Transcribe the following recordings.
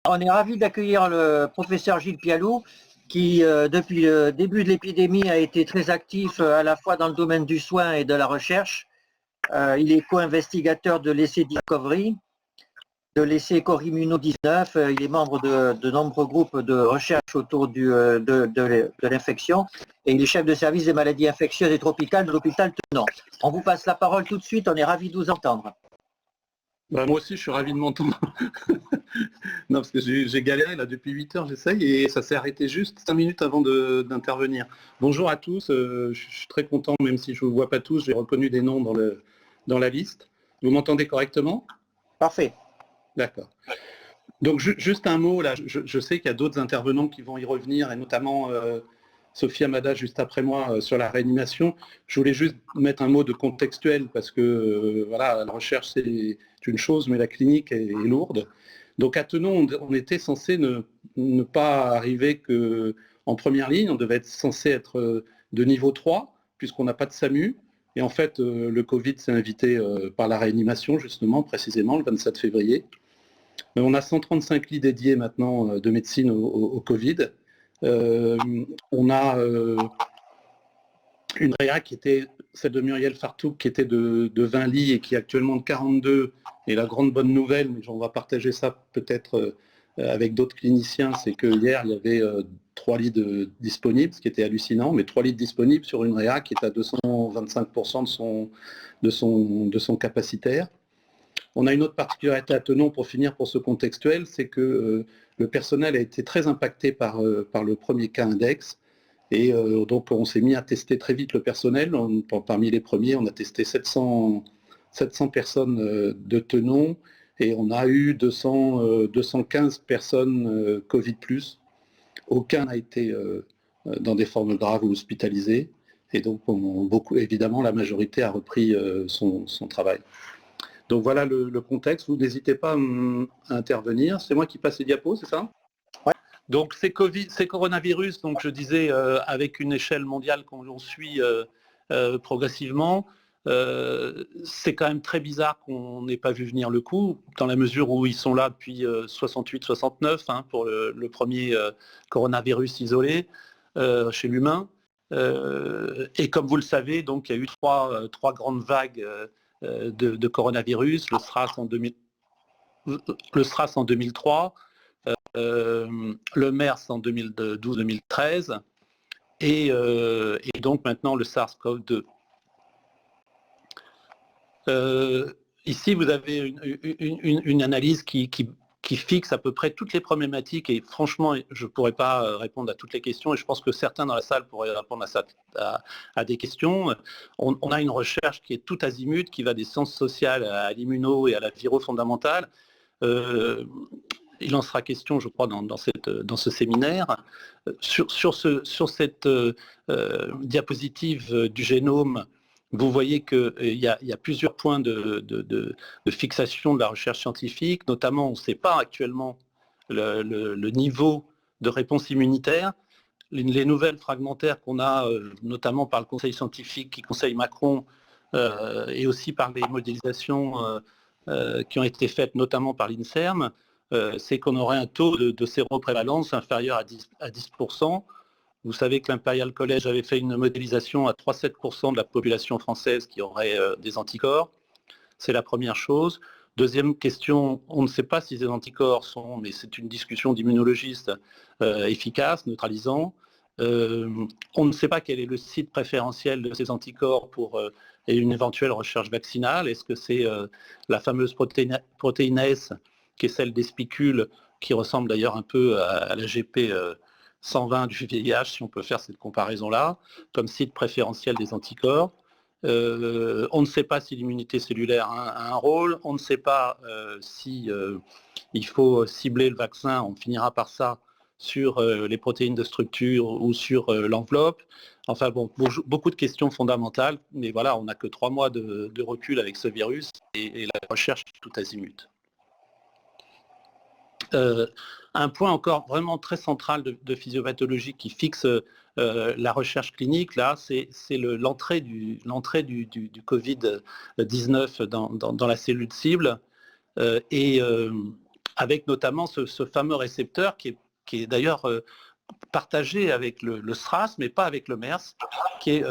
On est ravi d'accueillir le professeur Gilles Pialou, qui depuis le début de l'épidémie a été très actif à la fois dans le domaine du soin et de la recherche. Il est co-investigateur de l'essai Discovery, de l'essai Corimmuno 19. Il est membre de nombreux groupes de recherche autour de l'infection et il est chef de service des maladies infectieuses et tropicales de l'hôpital Tenon. On vous passe la parole tout de suite, on est ravis de vous entendre. Moi aussi, je suis ravi de m'entendre. Non, parce que j'ai galéré là depuis 8 heures, j'essaye, et ça s'est arrêté juste 5 minutes avant d'intervenir. Bonjour à tous, je suis très content, même si je ne vous vois pas tous, j'ai reconnu des noms dans la liste. Vous m'entendez correctement? Parfait. D'accord. Donc juste un mot, là, je sais qu'il y a d'autres intervenants qui vont y revenir, et notamment Sophie Amada juste après moi sur la réanimation. Je voulais juste mettre un mot de contextuel, parce que voilà, la recherche c'est une chose, mais la clinique est lourde. Donc à Tenon, on était censé ne pas arriver en première ligne, on devait être censé être de niveau 3, puisqu'on n'a pas de SAMU. Et en fait, le Covid s'est invité par la réanimation, justement, précisément, le 27 février. On a 135 lits dédiés maintenant de médecine au Covid. On a une réa qui était celle de Muriel Fartouk, qui était de 20 lits et qui est actuellement de 42. Et la grande bonne nouvelle, mais on va partager ça peut-être avec d'autres cliniciens, c'est que hier il y avait 3 lits disponibles, ce qui était hallucinant, mais 3 lits disponibles sur une réa qui est à 225% de son capacitaire. On a une autre particularité à Tenon pour finir pour ce contextuel, c'est que le personnel a été très impacté par le premier cas index. Et donc on s'est mis à tester très vite le personnel. Parmi les premiers, on a testé 700 personnes de Tenon et on a eu 215 personnes Covid+. Aucun n'a été dans des formes graves ou hospitalisées. Et donc évidemment, la majorité a repris son travail. Donc voilà le contexte. Vous n'hésitez pas à intervenir. C'est moi qui passe les diapos, c'est ça? Ouais. Donc c'est coronavirus, donc je disais avec une échelle mondiale qu'on suit progressivement. C'est quand même très bizarre qu'on n'ait pas vu venir le coup, dans la mesure où ils sont là depuis 68-69 pour le premier coronavirus isolé chez l'humain. Et comme vous le savez, donc il y a eu trois grandes vagues de coronavirus, le SRAS en 2003, le MERS en 2012-2013 et donc maintenant le SARS-CoV-2. Ici, vous avez une analyse qui fixe à peu près toutes les problématiques et franchement, je ne pourrais pas répondre à toutes les questions et je pense que certains dans la salle pourraient répondre à des questions. On a une recherche qui est tout azimut, qui va des sciences sociales à l'immuno et à la viro-fondamentale. Il en sera question, je crois, dans ce séminaire. Sur cette diapositive du génome, vous voyez qu'il y a plusieurs points de fixation de la recherche scientifique. Notamment, on ne sait pas actuellement le niveau de réponse immunitaire. Les nouvelles fragmentaires qu'on a, notamment par le Conseil scientifique qui conseille Macron, et aussi par les modélisations qui ont été faites notamment par l'INSERM, c'est qu'on aurait un taux de séroprévalence inférieur à 10%. Vous savez que l'Imperial College avait fait une modélisation à 3-7% de la population française qui aurait des anticorps. C'est la première chose. Deuxième question, on ne sait pas si ces anticorps sont, mais c'est une discussion d'immunologistes, efficaces, neutralisants. On ne sait pas quel est le site préférentiel de ces anticorps pour une éventuelle recherche vaccinale. Est-ce que c'est la fameuse protéinase, qui est celle des spicules, qui ressemble d'ailleurs un peu à la GP 120 du VIH, si on peut faire cette comparaison-là, comme site préférentiel des anticorps. On ne sait pas si l'immunité cellulaire a un rôle, on ne sait pas si il faut cibler le vaccin, on finira par ça, sur les protéines de structure ou sur l'enveloppe. Enfin bon, beaucoup de questions fondamentales, mais voilà, on n'a que 3 mois de recul avec ce virus et la recherche est tout azimut. Un point encore vraiment très central de physiopathologie qui fixe la recherche clinique, là, c'est l'entrée du Covid-19 dans la cellule cible. avec notamment ce fameux récepteur qui est d'ailleurs partagé avec le SRAS, mais pas avec le MERS, qui est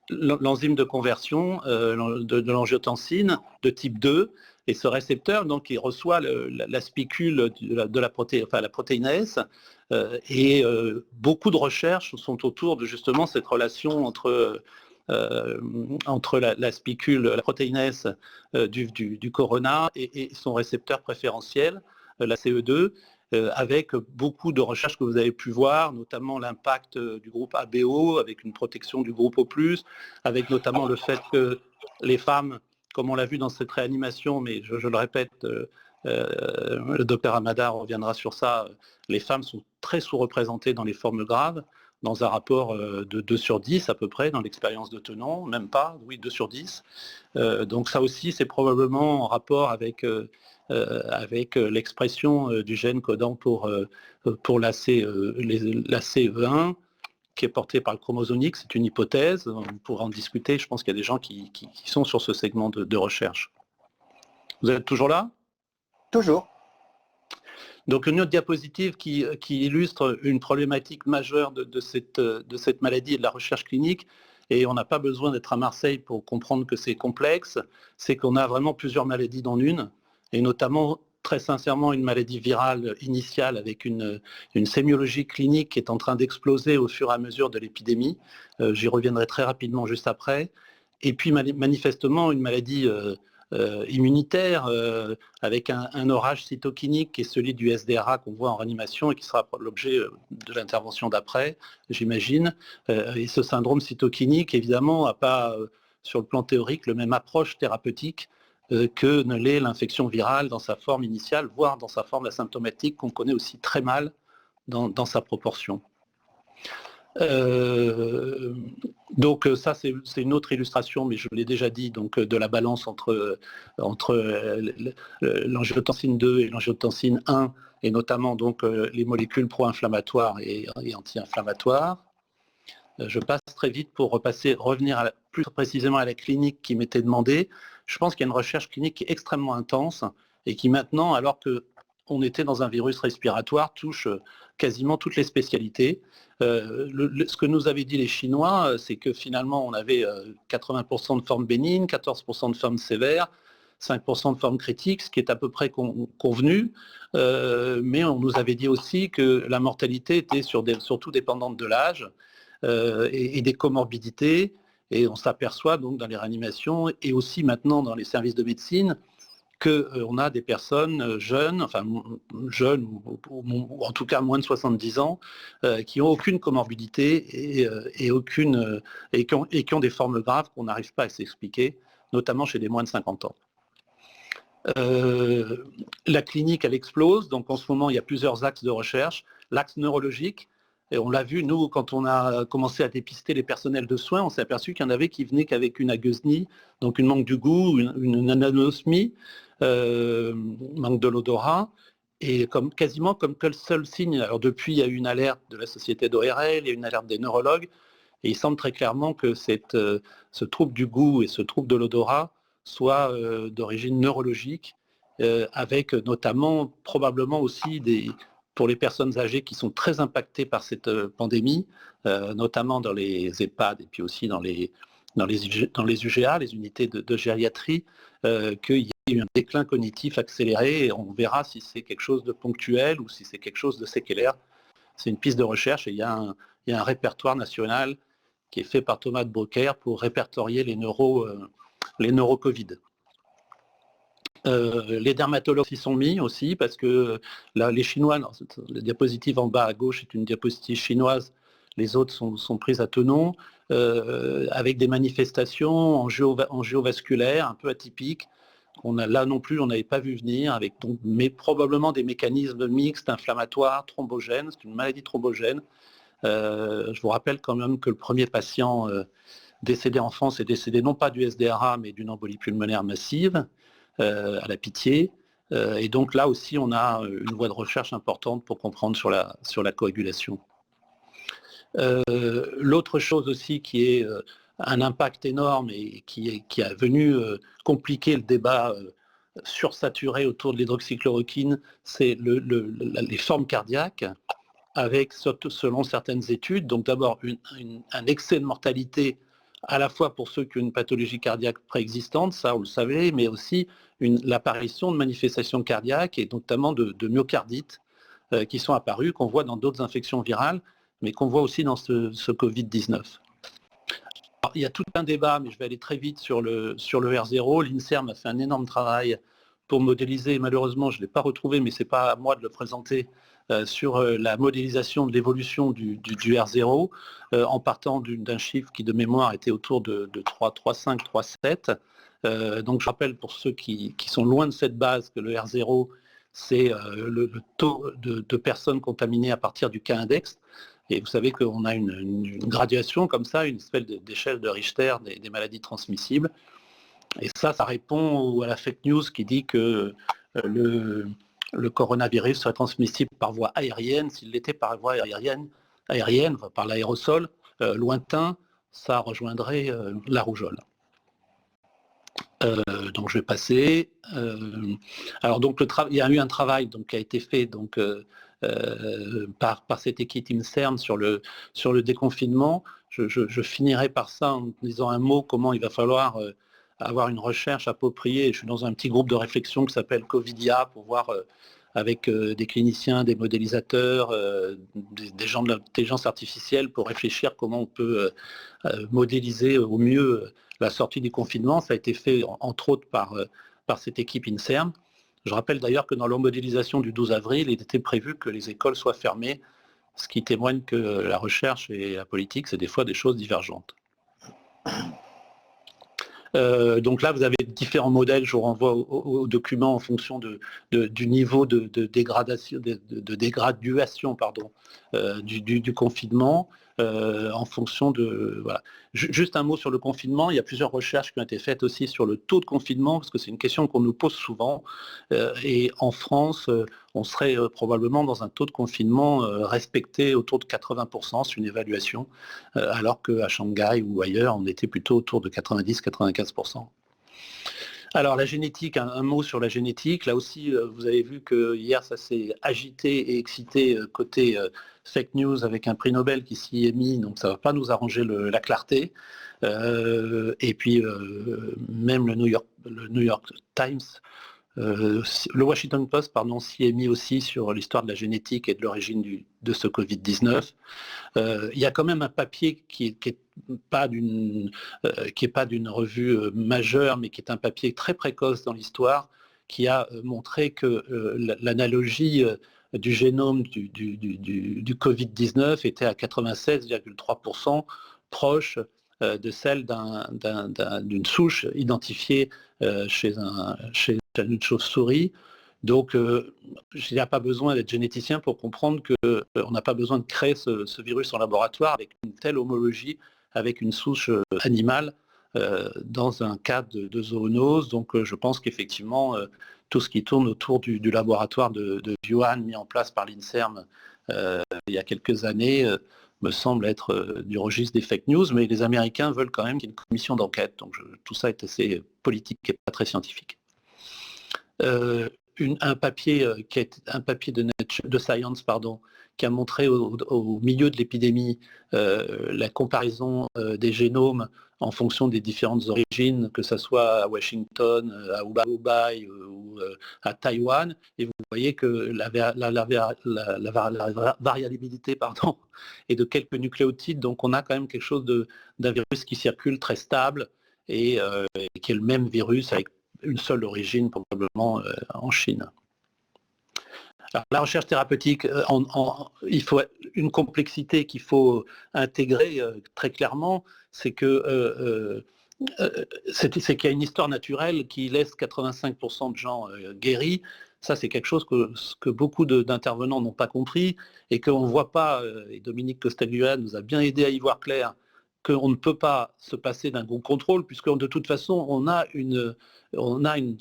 l'enzyme de conversion de l'angiotensine de type 2. Et ce récepteur, donc, il reçoit la spicule de la protéinase. Et beaucoup de recherches sont autour de justement cette relation entre la spicule, la protéinase du corona et son récepteur préférentiel, la CE2, avec beaucoup de recherches que vous avez pu voir, notamment l'impact du groupe ABO avec une protection du groupe O+, avec notamment le fait que les femmes, comme on l'a vu dans cette réanimation, mais je le répète, le docteur Amada reviendra sur ça, les femmes sont très sous-représentées dans les formes graves, dans un rapport de 2 sur 10 à peu près dans l'expérience de Tenon, même pas, oui, 2 sur 10. Donc ça aussi, c'est probablement en rapport avec l'expression du gène codant pour la CE1, qui est portée par le chromosome X. C'est une hypothèse, on pourra en discuter. Je pense qu'il y a des gens qui sont sur ce segment de recherche. Vous êtes toujours là? Toujours. Donc une autre diapositive qui illustre une problématique majeure de cette maladie et de la recherche clinique, et on n'a pas besoin d'être à Marseille pour comprendre que c'est complexe, c'est qu'on a vraiment plusieurs maladies dans une, et notamment très sincèrement une maladie virale initiale avec une sémiologie clinique qui est en train d'exploser au fur et à mesure de l'épidémie. J'y reviendrai très rapidement juste après. Et puis manifestement une maladie immunitaire avec un orage cytokinique qui est celui du SDRA qu'on voit en réanimation et qui sera l'objet de l'intervention d'après, j'imagine. Et ce syndrome cytokinique, évidemment, n'a pas, sur le plan théorique, la même approche thérapeutique que ne l'est l'infection virale dans sa forme initiale, voire dans sa forme asymptomatique qu'on connaît aussi très mal dans sa proportion. Donc ça c'est une autre illustration, mais je l'ai déjà dit, donc de la balance entre l'angiotensine 2 et l'angiotensine 1, et notamment donc les molécules pro-inflammatoires et anti-inflammatoires. Je passe très vite pour revenir plus précisément à la clinique qui m'était demandée. Je pense qu'il y a une recherche clinique qui est extrêmement intense et qui maintenant, alors qu'on était dans un virus respiratoire, touche quasiment toutes les spécialités. Ce que nous avaient dit les Chinois, c'est que finalement on avait 80% de formes bénignes, 14% de formes sévères, 5% de formes critiques, ce qui est à peu près convenu, mais on nous avait dit aussi que la mortalité était surtout dépendante de l'âge et des comorbidités, et on s'aperçoit donc dans les réanimations et aussi maintenant dans les services de médecine qu'on a des personnes jeunes, enfin jeunes ou en tout cas moins de 70 ans, qui n'ont aucune comorbidité et qui ont des formes graves qu'on n'arrive pas à s'expliquer, notamment chez les moins de 50 ans. La clinique, elle explose, donc en ce moment, il y a plusieurs axes de recherche. L'axe neurologique, et on l'a vu, nous, quand on a commencé à dépister les personnels de soins, on s'est aperçu qu'il y en avait qui venaient qu'avec une agueusie, donc une manque du goût, une anosmie, manque de l'odorat, et quasiment comme que le seul signe. Alors depuis, il y a eu une alerte de la société d'ORL, il y a eu une alerte des neurologues, et il semble très clairement que ce trouble du goût et ce trouble de l'odorat soit d'origine neurologique, avec notamment probablement aussi pour les personnes âgées qui sont très impactées par cette pandémie, notamment dans les EHPAD et puis aussi dans les UGA, les unités de gériatrie, qu'il y a eu un déclin cognitif accéléré, et on verra si c'est quelque chose de ponctuel ou si c'est quelque chose de séquelaire. C'est une piste de recherche et il y a un répertoire national qui est fait par Thomas de Brocaire pour répertorier les neuro-Covid. Les dermatologues s'y sont mis aussi parce que là, les Chinois, la diapositive en bas à gauche est une diapositive chinoise, les autres sont prises à Tenon, avec des manifestations angiovasculaires un peu atypiques. Là non plus, on n'avait pas vu venir, mais probablement des mécanismes mixtes, inflammatoires, thrombogènes. C'est une maladie thrombogène. Je vous rappelle quand même que le premier patient décédé en France est décédé non pas du SDRA, mais d'une embolie pulmonaire massive, à la Pitié. Et donc là aussi, on a une voie de recherche importante pour comprendre sur la coagulation. L'autre chose aussi qui est un impact énorme et qui a venu compliquer le débat sursaturé autour de l'hydroxychloroquine, c'est les formes cardiaques, avec, selon certaines études, donc d'abord un excès de mortalité à la fois pour ceux qui ont une pathologie cardiaque préexistante, ça vous le savez, mais aussi l'apparition de manifestations cardiaques et notamment de myocardites qui sont apparues, qu'on voit dans d'autres infections virales, mais qu'on voit aussi dans ce Covid-19. Alors, il y a tout un débat, mais je vais aller très vite sur le R0. L'INSERM a fait un énorme travail pour modéliser, malheureusement je ne l'ai pas retrouvé, mais ce n'est pas à moi de le présenter, sur la modélisation de l'évolution du R0, en partant d'un chiffre qui de mémoire était autour de 3,5, 3,7. Donc je rappelle pour ceux qui sont loin de cette base que le R0, c'est le taux de personnes contaminées à partir du cas index. Et vous savez qu'on a une graduation comme ça, une espèce d'échelle de Richter des maladies transmissibles. Et ça répond à la fake news qui dit que le coronavirus serait transmissible par voie aérienne. S'il l'était par voie aérienne par l'aérosol lointain, ça rejoindrait la rougeole. Donc je vais passer. Alors donc il y a eu un travail qui a été fait par cette équipe INSERM sur le déconfinement. Je finirai par ça en disant un mot, comment il va falloir avoir une recherche appropriée. Je suis dans un petit groupe de réflexion qui s'appelle Covidia pour voir avec des cliniciens, des modélisateurs, des gens de l'intelligence artificielle pour réfléchir comment on peut modéliser au mieux la sortie du confinement. Ça a été fait entre autres par cette équipe INSERM. Je rappelle d'ailleurs que dans leur modélisation du 12 avril, il était prévu que les écoles soient fermées, ce qui témoigne que la recherche et la politique, c'est des fois des choses divergentes. Donc là, vous avez différents modèles, je vous renvoie au document en fonction du niveau de dégradation, de dégraduation du confinement, en fonction de... Voilà. Juste un mot sur le confinement, il y a plusieurs recherches qui ont été faites aussi sur le taux de confinement, parce que c'est une question qu'on nous pose souvent, et en France, on serait probablement dans un taux de confinement respecté autour de 80%, c'est une évaluation, alors qu'à Shanghai ou ailleurs, on était plutôt autour de 90-95%. Alors la génétique, un mot sur la génétique. Là aussi, vous avez vu que hier, ça s'est agité et excité côté fake news avec un prix Nobel qui s'y est mis, donc ça ne va pas nous arranger la clarté. Et puis même le New York Times, le Washington Post, pardon, s'y est mis aussi sur l'histoire de la génétique et de l'origine de ce Covid-19. Il y a quand même un papier qui est pas d'une revue majeure, mais qui est un papier très précoce dans l'histoire, qui a montré que l'analogie du génome du Covid-19 était à 96,3% proche de celle d'une souche identifiée chez une chauve-souris. Donc, il n'y a pas besoin d'être généticien pour comprendre qu'on n'a pas besoin de créer ce virus en laboratoire avec une telle homologie avec une souche animale dans un cadre de zoonose. Donc, je pense qu'effectivement, tout ce qui tourne autour du laboratoire de Wuhan mis en place par l'INSERM il y a quelques années me semble être du registre des fake news, mais les Américains veulent quand même qu'il y ait une commission d'enquête. Donc, tout ça est assez politique et pas très scientifique. Un papier de Science, qui a montré au milieu de l'épidémie la comparaison des génomes en fonction des différentes origines, que ce soit à Washington, à Hubei ou à Taïwan, et vous voyez que la variabilité est de quelques nucléotides, donc on a quand même quelque chose d'un virus qui circule très stable et qui est le même virus avec une seule origine probablement en Chine. Alors, la recherche thérapeutique, il faut une complexité qu'il faut intégrer très clairement, c'est qu'il y a une histoire naturelle qui laisse 85% de gens guéris. Ça, c'est quelque chose que beaucoup d'intervenants n'ont pas compris et qu'on ne voit pas, et Dominique Costaglia nous a bien aidé à y voir clair, qu'on ne peut pas se passer d'un bon contrôle, puisque de toute façon, on a une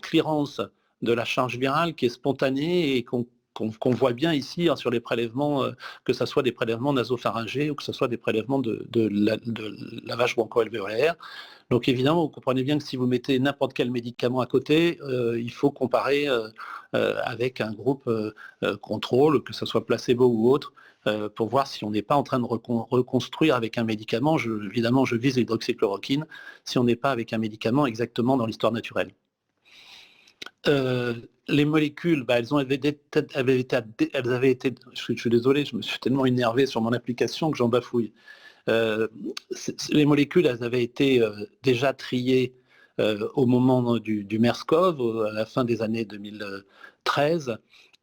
clearance de la charge virale qui est spontanée et qu'on qu'on voit bien ici sur les prélèvements, que ce soit des prélèvements nasopharyngés ou que ce soit des prélèvements de lavage broncho-alvéolaire. Donc évidemment, vous comprenez bien que si vous mettez n'importe quel médicament à côté, il faut comparer avec un groupe contrôle, que ce soit placebo ou autre, pour voir si on n'est pas en train de reconstruire avec un médicament. Évidemment, je vise l'hydroxychloroquine, si on n'est pas avec un médicament exactement dans l'histoire naturelle. Les molécules, elles avaient été, je suis désolé, je me suis tellement énervé sur mon application que j'en bafouille. Les molécules, elles avaient été déjà triées au moment du MERS-CoV, à la fin des années 2013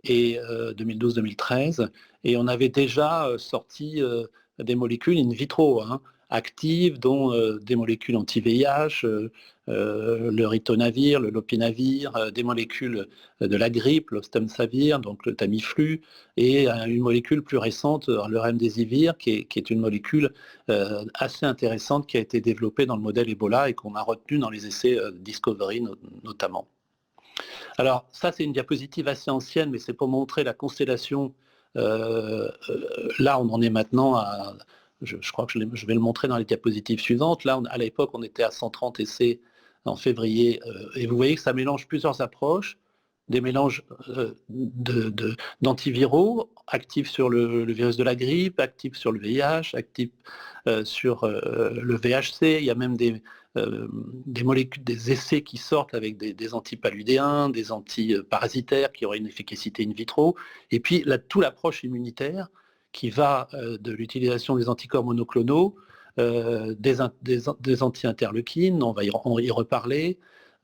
et 2012-2013, et on avait déjà sorti des molécules in vitro, actives, dont des molécules anti-VIH, le ritonavir, le lopinavir, des molécules de la grippe, l'ostemsavir, donc le Tamiflu, et une molécule plus récente, le remdesivir, qui est une molécule assez intéressante qui a été développée dans le modèle Ebola et qu'on a retenu dans les essais Discovery notamment. Alors ça, c'est une diapositive assez ancienne, mais c'est pour montrer la constellation. Là, on en est maintenant à... Je crois que je vais le montrer dans les diapositives suivantes. Là, à l'époque, on était à 130 essais en février, et vous voyez que ça mélange plusieurs approches, des mélanges d'antiviraux, actifs sur le virus de la grippe, actifs sur le VIH, actifs sur le VHC. Il y a même des molécules, des essais qui sortent avec des antipaludéens, des antiparasitaires qui auraient une efficacité in vitro, et puis toute l'approche immunitaire qui va de l'utilisation des anticorps monoclonaux, des anti-interleukines, on va y reparler,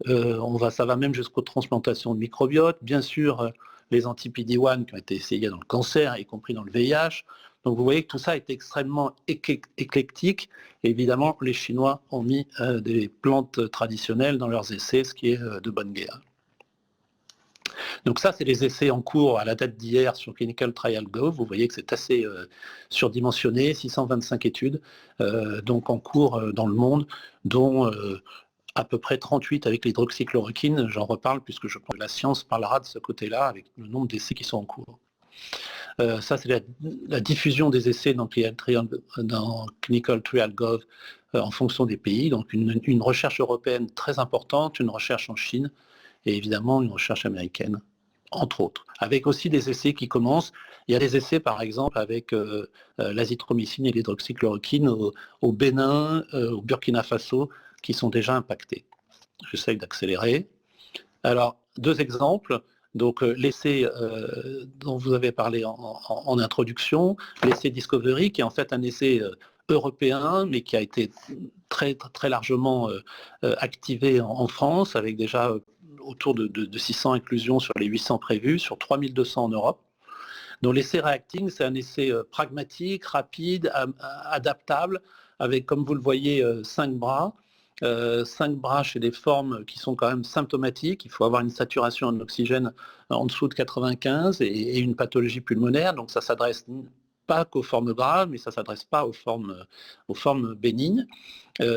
ça va même jusqu'aux transplantations de microbiote, bien sûr les anti-PD-1 qui ont été essayés dans le cancer, y compris dans le VIH. Donc vous voyez que tout ça est extrêmement éclectique, et évidemment les Chinois ont mis des plantes traditionnelles dans leurs essais, ce qui est de bonne guerre. Donc ça, c'est les essais en cours à la date d'hier sur ClinicalTrials.gov. Vous voyez que c'est assez surdimensionné, 625 études, donc en cours dans le monde, dont à peu près 38 avec l'hydroxychloroquine. J'en reparle puisque je pense que la science parlera de ce côté-là avec le nombre d'essais qui sont en cours. Ça, c'est la diffusion des essais dans ClinicalTrials.gov en fonction des pays. Donc une recherche européenne très importante, une recherche en Chine, et évidemment une recherche américaine, entre autres, avec aussi des essais qui commencent. Il y a des essais, par exemple, avec l'azithromycine et l'hydroxychloroquine au Bénin, au Burkina Faso, qui sont déjà impactés. J'essaye d'accélérer. Alors, deux exemples. Donc, l'essai dont vous avez parlé en introduction, l'essai Discovery, qui est en fait un essai européen, mais qui a été très, très largement activé en France, avec déjà autour de 600 inclusions sur les 800 prévues, sur 3200 en Europe. Donc l'essai Reacting, c'est un essai pragmatique, rapide, adaptable, avec, comme vous le voyez, 5 bras. 5 bras chez des formes qui sont quand même symptomatiques. Il faut avoir une saturation en oxygène en dessous de 95 et une pathologie pulmonaire. Donc ça s'adresse pas qu'aux formes graves, mais ça ne s'adresse pas aux formes bénignes.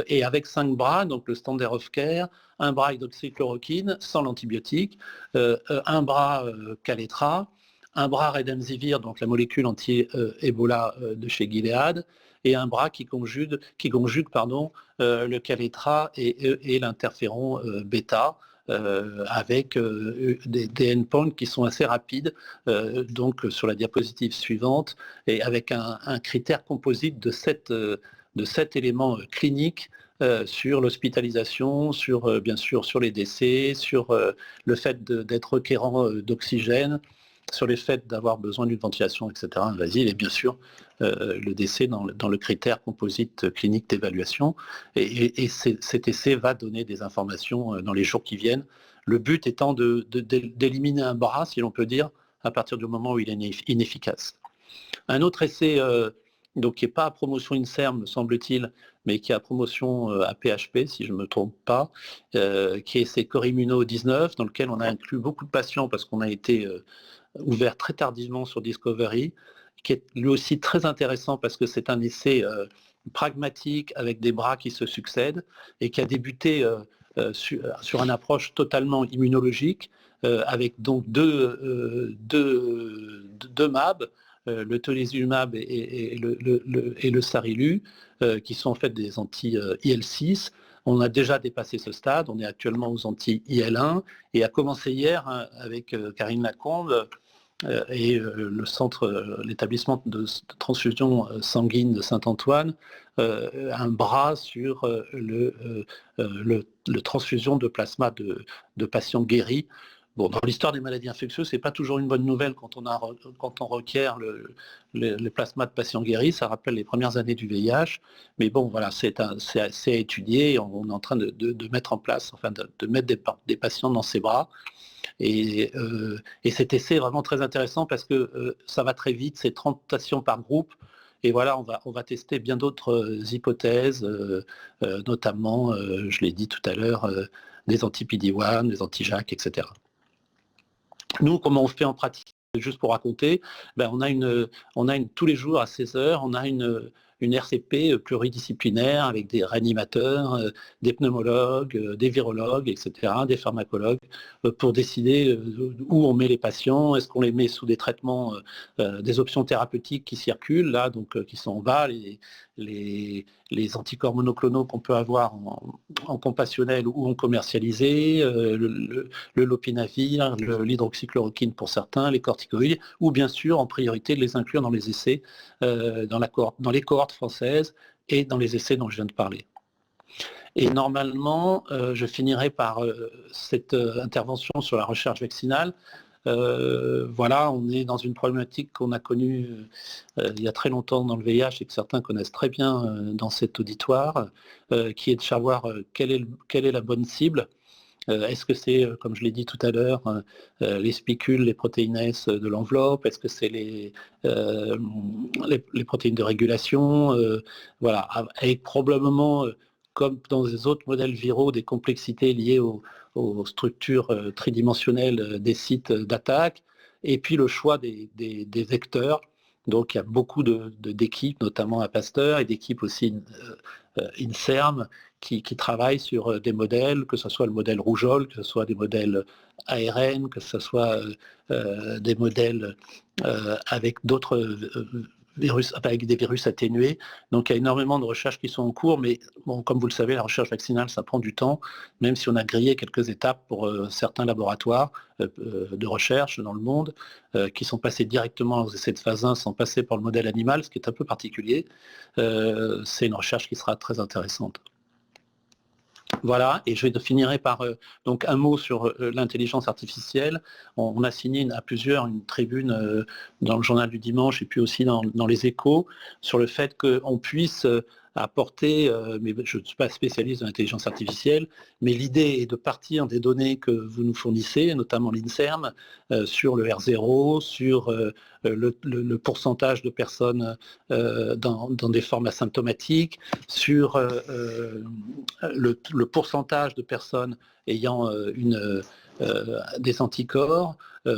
Et avec 5 bras, donc le standard of care, un bras hydroxychloroquine sans l'antibiotique, un bras Kaletra, un bras Redemsivir, donc la molécule anti-Ebola de chez Gilead, et un bras qui conjugue le Kaletra et l'interféron bêta, avec des endpoints qui sont assez rapides, donc sur la diapositive suivante, et avec un critère composite de 7 éléments cliniques sur l'hospitalisation, bien sûr sur les décès, sur le fait d'être requérant d'oxygène, sur les faits d'avoir besoin d'une ventilation, etc., invasive, et bien sûr le décès dans le critère composite clinique d'évaluation. Et cet essai va donner des informations dans les jours qui viennent. Le but étant d'éliminer un bras, si l'on peut dire, à partir du moment où il est inefficace. Un autre essai, donc qui n'est pas à promotion INSERM, me semble-t-il, mais qui est à promotion à PHP, si je ne me trompe pas, qui est ces Corimmuno 19, dans lequel on a inclus beaucoup de patients parce qu'on a été ouvert très tardivement sur Discovery, qui est lui aussi très intéressant parce que c'est un essai pragmatique avec des bras qui se succèdent et qui a débuté sur une approche totalement immunologique, avec donc deux mAb, le tolizumab et le sarilu, qui sont en fait des anti-IL6. On a déjà dépassé ce stade, on est actuellement aux anti-IL1, et a commencé hier avec Karine Lacombe et le centre, l'établissement de transfusion sanguine de Saint-Antoine, un bras sur le transfusion de plasma de patients guéris. Bon, dans l'histoire des maladies infectieuses, c'est pas toujours une bonne nouvelle quand on requiert le plasma de patients guéris. Ça rappelle les premières années du VIH. Mais bon, voilà, c'est à étudier. On est en train de mettre en place, enfin, de mettre des patients dans ses bras. Et cet essai est vraiment très intéressant parce que ça va très vite, c'est 30 patients par groupe. Et voilà, on va tester bien d'autres hypothèses, notamment, je l'ai dit tout à l'heure, des anti-PD-1, des anti-JAK, etc. Nous, comment on fait en pratique? Juste pour raconter, ben on a tous les jours à 16h, on a une RCP pluridisciplinaire avec des réanimateurs, des pneumologues, des virologues, etc., des pharmacologues, pour décider où on met les patients, est-ce qu'on les met sous des traitements, des options thérapeutiques qui circulent, là, donc qui sont en bas, les anticorps monoclonaux qu'on peut avoir en compassionnel ou en commercialisé, le lopinavir, l'hydroxychloroquine pour certains, les corticoïdes, ou bien sûr en priorité de les inclure dans les essais, dans les cohortes françaises et dans les essais dont je viens de parler. Et normalement, je finirai par cette intervention sur la recherche vaccinale. Voilà, on est dans une problématique qu'on a connue il y a très longtemps dans le VIH et que certains connaissent très bien dans cet auditoire, qui est de savoir quelle est la bonne cible. Est-ce que c'est, comme je l'ai dit tout à l'heure, les spicules, les protéines S de l'enveloppe? Est-ce que c'est les protéines de régulation? Voilà, avec probablement, comme dans les autres modèles viraux, des complexités liées aux structures tridimensionnelles des sites d'attaque, et puis le choix des vecteurs. Donc il y a beaucoup d'équipes, notamment à Pasteur, et d'équipes aussi INSERM, qui travaillent sur des modèles, que ce soit le modèle rougeole, que ce soit des modèles ARN, que ce soit des modèles avec d'autres virus, avec des virus atténués. Donc il y a énormément de recherches qui sont en cours, mais bon, comme vous le savez, la recherche vaccinale, ça prend du temps, même si on a grillé quelques étapes pour certains laboratoires de recherche dans le monde, qui sont passés directement aux essais de phase 1 sans passer par le modèle animal, ce qui est un peu particulier. C'est une recherche qui sera très intéressante. Voilà, et je finirai par donc un mot sur l'intelligence artificielle. On a signé à plusieurs une tribune dans le journal du dimanche et puis aussi dans les Échos sur le fait qu'on puisse apporter, mais je ne suis pas spécialiste de l'intelligence artificielle, mais l'idée est de partir des données que vous nous fournissez, notamment l'INSERM, sur le R0, sur le pourcentage de personnes dans des formes asymptomatiques, sur le pourcentage de personnes ayant des anticorps,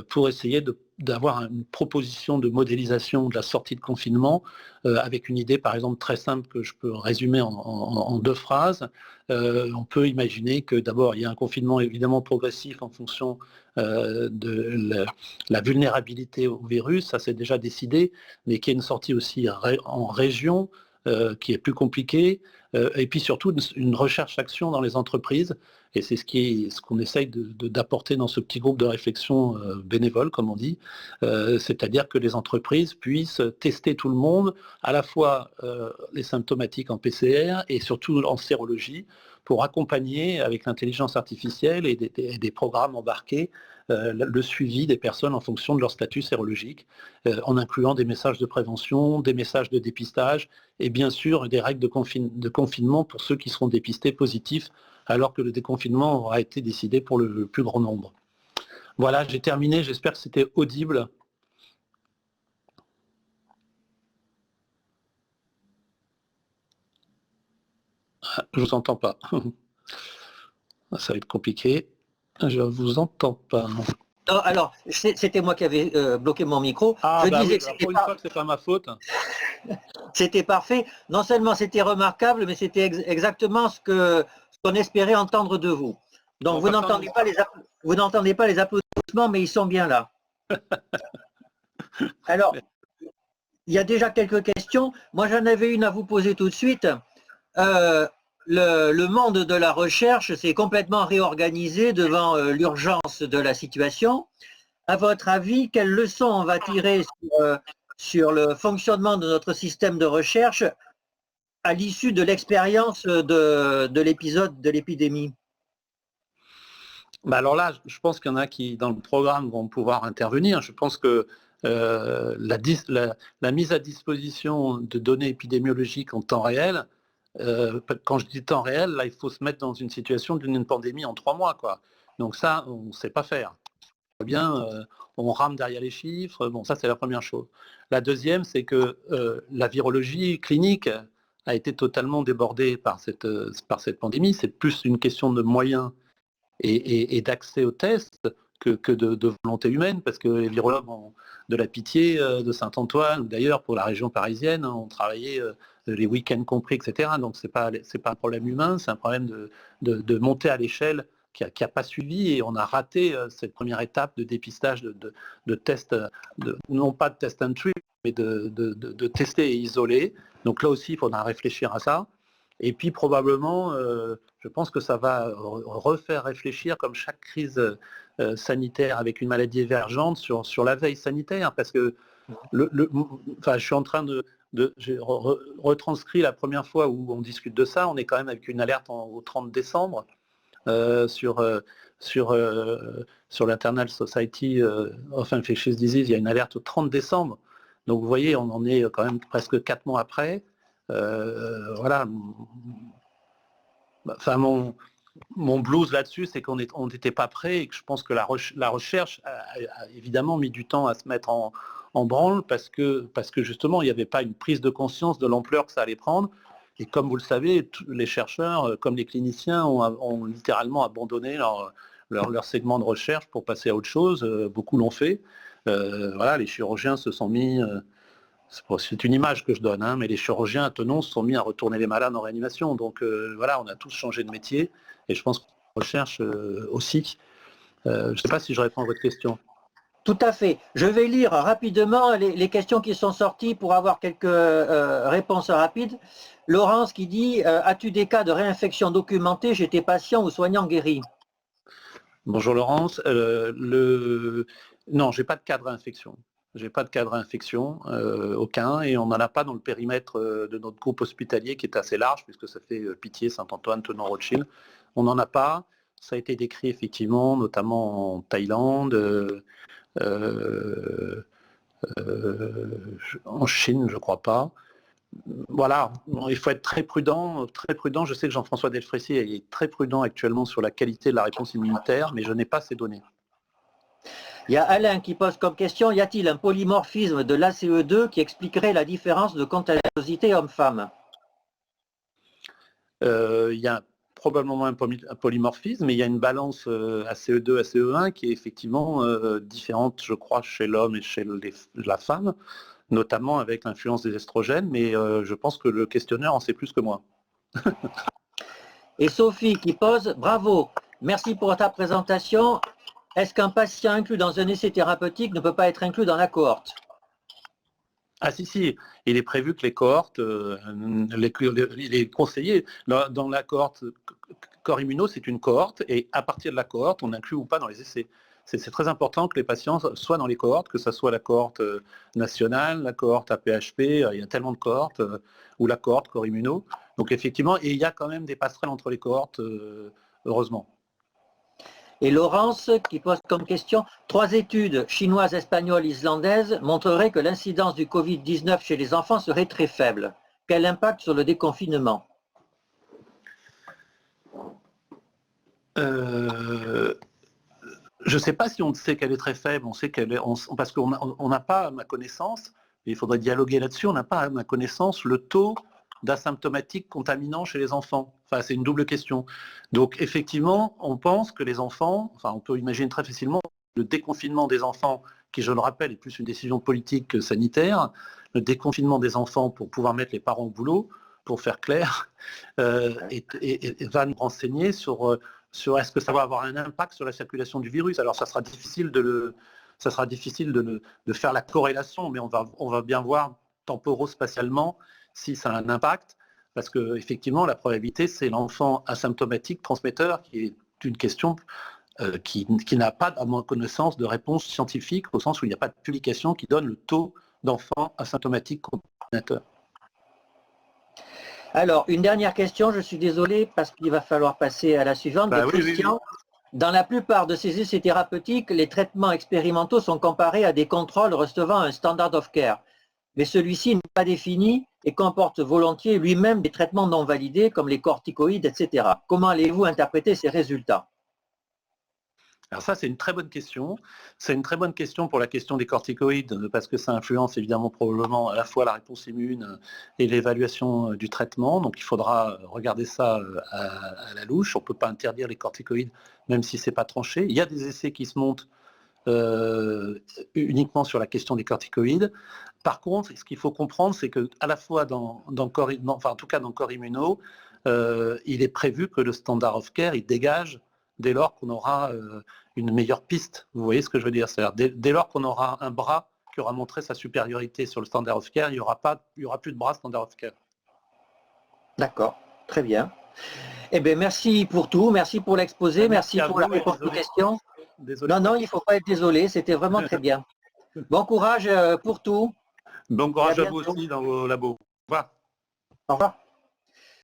pour essayer d'avoir une proposition de modélisation de la sortie de confinement, avec une idée par exemple très simple que je peux résumer en 2 phrases. On peut imaginer que d'abord il y a un confinement évidemment progressif en fonction de la vulnérabilité au virus, ça c'est déjà décidé, mais qu'il y ait une sortie aussi en région, qui est plus compliquée, et puis surtout une recherche-action dans les entreprises, et c'est ce qu'on essaye d'apporter dans ce petit groupe de réflexion bénévole, comme on dit, c'est-à-dire que les entreprises puissent tester tout le monde, à la fois les symptomatiques en PCR et surtout en sérologie, pour accompagner avec l'intelligence artificielle et des programmes embarqués le suivi des personnes en fonction de leur statut sérologique, en incluant des messages de prévention, des messages de dépistage et bien sûr des règles de confinement pour ceux qui seront dépistés positifs alors que le déconfinement aura été décidé pour le plus grand nombre. Voilà, j'ai terminé, j'espère que c'était audible. Je ne vous entends pas. Ça va être compliqué. Je ne vous entends pas. Non, alors, c'était moi qui avais bloqué mon micro. Ah, bah oui, pour une fois que ce n'est pas ma faute. C'était parfait. Non seulement c'était remarquable, mais c'était exactement ce qu'on espérait entendre de vous. Donc vous n'entendez pas les applaudissements, mais ils sont bien là. Alors, il y a déjà quelques questions. Moi, j'en avais une à vous poser tout de suite. Le monde de la recherche s'est complètement réorganisé devant l'urgence de la situation. À votre avis, quelles leçons on va tirer sur le fonctionnement de notre système de recherche à l'issue de l'expérience de l'épisode de l'épidémie? Alors là, je pense qu'il y en a qui, dans le programme, vont pouvoir intervenir. Je pense que la mise à disposition de données épidémiologiques en temps réel, quand je dis temps réel, là, il faut se mettre dans une situation d'une pandémie en 3 mois, quoi. Donc ça, on ne sait pas faire. Bien, on rame derrière les chiffres. Bon, ça, c'est la première chose. La deuxième, c'est que la virologie clinique a été totalement débordée par cette pandémie. C'est plus une question de moyens et d'accès aux tests que de volonté humaine, parce que les virologues ont de la pitié de Saint-Antoine, ou d'ailleurs pour la région parisienne, ont travaillé les week-ends compris, etc. Donc c'est pas un problème humain, c'est un problème de monter à l'échelle qui a pas suivi, et on a raté cette première étape de dépistage de tests, non pas de test and treat, mais de tester et isoler. Donc là aussi, il faudra réfléchir à ça. Et puis probablement, je pense que ça va refaire réfléchir, comme chaque crise sanitaire avec une maladie émergente, sur la veille sanitaire, parce que je suis en train j'ai retranscrit la première fois où on discute de ça. On est quand même avec une alerte au 30 décembre sur l'Internal Society of Infectious Disease. Il y a une alerte au 30 décembre. Donc vous voyez, on en est quand même presque 4 mois après. Voilà. Enfin, mon blues là-dessus, c'est qu'on n'était pas prêt, et que je pense que la recherche a évidemment mis du temps à se mettre en branle, parce que justement, il n'y avait pas une prise de conscience de l'ampleur que ça allait prendre. Et comme vous le savez, les chercheurs, comme les cliniciens, ont littéralement abandonné leur segment de recherche pour passer à autre chose. Beaucoup l'ont fait. Voilà, les chirurgiens se sont mis... c'est une image que je donne, hein, mais les chirurgiens à Tenon se sont mis à retourner les malades en réanimation. Donc voilà, on a tous changé de métier, et je pense qu'on recherche aussi. Je ne sais pas si je réponds à votre question. Tout à fait. Je vais lire rapidement les questions qui sont sorties pour avoir quelques réponses rapides. Laurence qui dit as-tu des cas de réinfection documentés chez tes patients ou soignants guéris? Bonjour Laurence. Non, j'ai pas de cas de réinfection. J'ai pas de cas de réinfection, aucun, et on n'en a pas dans le périmètre de notre groupe hospitalier, qui est assez large, puisque ça fait Pitié, Saint-Antoine, Tenon, Rothschild. On n'en a pas. Ça a été décrit effectivement, notamment en Thaïlande, en Chine, je crois pas. Voilà, il faut être très prudent, très prudent. Je sais que Jean-François Delfrécy est très prudent actuellement sur la qualité de la réponse immunitaire, mais je n'ai pas ces données. Il y a Alain qui pose comme question, y a-t-il un polymorphisme de l'ACE2 qui expliquerait la différence de contagiosité homme-femme? Il y a probablement un polymorphisme, mais il y a une balance ACE2, ACE1 qui est effectivement différente, je crois, chez l'homme et chez la femme, notamment avec l'influence des estrogènes, mais je pense que le questionnaire en sait plus que moi. Et Sophie qui pose, bravo, merci pour ta présentation. Est-ce qu'un patient inclus dans un essai thérapeutique ne peut pas être inclus dans la cohorte? Ah si, il est prévu que les cohortes, il est conseillé, dans la cohorte corps immuno, c'est une cohorte, et à partir de la cohorte, on inclut ou pas dans les essais. C'est très important que les patients soient dans les cohortes, que ce soit la cohorte nationale, la cohorte APHP, il y a tellement de cohortes, ou la cohorte corps immuno. Donc effectivement, et il y a quand même des passerelles entre les cohortes, heureusement. Et Laurence qui pose comme question, 3 études chinoises, espagnoles, islandaises montreraient que l'incidence du Covid-19 chez les enfants serait très faible. Quel impact sur le déconfinement? Je ne sais pas si on sait qu'elle est très faible, on sait qu'elle est, parce qu'on n'a pas, à ma connaissance, et il faudrait dialoguer là-dessus, on n'a pas, à ma connaissance, le taux d'asymptomatiques contaminants chez les enfants. Enfin, c'est une double question. Donc, effectivement, on pense que les enfants, enfin, on peut imaginer très facilement le déconfinement des enfants, qui, je le rappelle, est plus une décision politique que sanitaire, le déconfinement des enfants pour pouvoir mettre les parents au boulot, pour faire clair, et va nous renseigner sur est-ce que ça va avoir un impact sur la circulation du virus. Alors ça sera difficile de faire la corrélation, mais on va bien voir temporo-spatialement si ça a un impact, parce que effectivement la probabilité c'est l'enfant asymptomatique transmetteur, qui est une question qui n'a pas, à ma connaissance, de réponse scientifique, au sens où il n'y a pas de publication qui donne le taux d'enfants asymptomatiques contaminateurs. Alors, une dernière question, je suis désolé, parce qu'il va falloir passer à la suivante. De Christian. Oui. Dans la plupart de ces essais thérapeutiques, les traitements expérimentaux sont comparés à des contrôles recevant un standard of care. Mais celui-ci n'est pas défini et comporte volontiers lui-même des traitements non validés, comme les corticoïdes, etc. Comment allez-vous interpréter ces résultats ? Alors ça, c'est une très bonne question. C'est une très bonne question pour la question des corticoïdes, parce que ça influence évidemment probablement à la fois la réponse immune et l'évaluation du traitement. Donc il faudra regarder ça à la louche. On ne peut pas interdire les corticoïdes, même si ce n'est pas tranché. Il y a des essais qui se montent uniquement sur la question des corticoïdes. Par contre, ce qu'il faut comprendre, c'est qu'à la fois dans corps immuno, il est prévu que le standard of care, il dégage dès lors qu'on aura une meilleure piste. Vous voyez ce que je veux dire? C'est-à-dire dès lors qu'on aura un bras qui aura montré sa supériorité sur le standard of care, il n'y aura plus de bras standard of care. D'accord, très bien. Eh bien, merci pour tout, merci pour l'exposé, merci pour la réponse aux questions. Désolé. Non, il ne faut pas être désolé, c'était vraiment très bien. Bon courage pour tout. Bon courage à vous aussi dans vos labos. Au revoir. Au revoir.